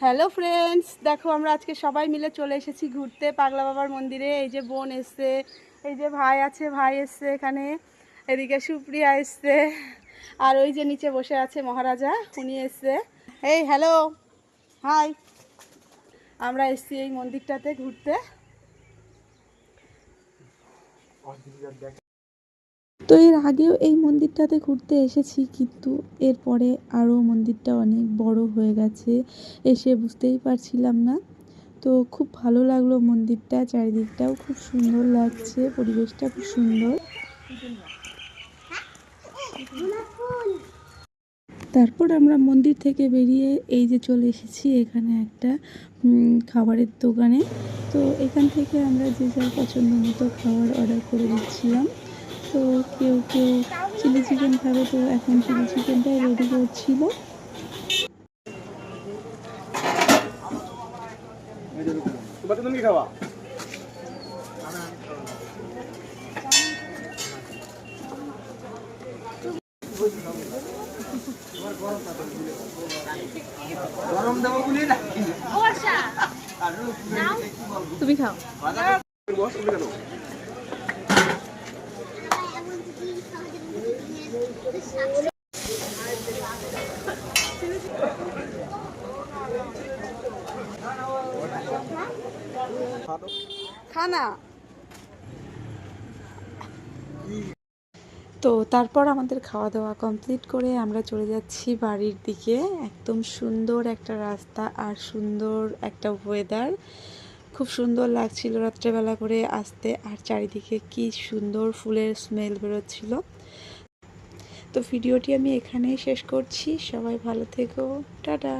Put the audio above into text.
Hello friends, দেখো আমরা আজকে সবাই মিলে চলে এসেছি ঘুরতে পাগলা বাবার মন্দিরে। এই যে বোন এসছে, এই যে ভাই আছে, ভাই এসছে এখানে, এদিকে সুপ্রিয়া এসছে, আর ওই যে নিচে বসে আছে মহারাজা, উনি এসছে। এই হ্যালো, হাই। আমরা এসছি এই মন্দিরটাতে ঘুরতে। তো এর আগেও এই মন্দিরটাতে ঘুরতে এসেছি, কিন্তু এরপরে আরও মন্দিরটা অনেক বড় হয়ে গেছে, এসে বুঝতেই পারছিলাম না। তো খুব ভালো লাগলো মন্দিরটা, চারিদিকটাও খুব সুন্দর লাগছে, পরিবেশটা খুব সুন্দর। তারপর আমরা মন্দির থেকে বেরিয়ে এই যে চলে এসেছি এখানে একটা খাবারের দোকানে। তো এখান থেকে আমরা যে যার পছন্দ মতো খাবার অর্ডার করে দিচ্ছিলাম। তো কেউ কেউ চিলি চিকেন খাবে, তো এখন চিলি চিকেনটাই রেডি করছিল। তুমি খাও। খানা। তো তারপর আমাদের খাওয়া দাওয়া কমপ্লিট করে আমরা চলে যাচ্ছি বাড়ির দিকে। একদম সুন্দর একটা রাস্তা আর সুন্দর একটা ওয়েদার, খুব সুন্দর লাগছিল রাত্রেবেলা করে আসতে, আর চারিদিকে কি সুন্দর ফুলের স্মেল বেরোচ্ছিল। তো ভিডিওটি আমি এখানেই শেষ করছি, সবাই ভালো থেকো, টাটা।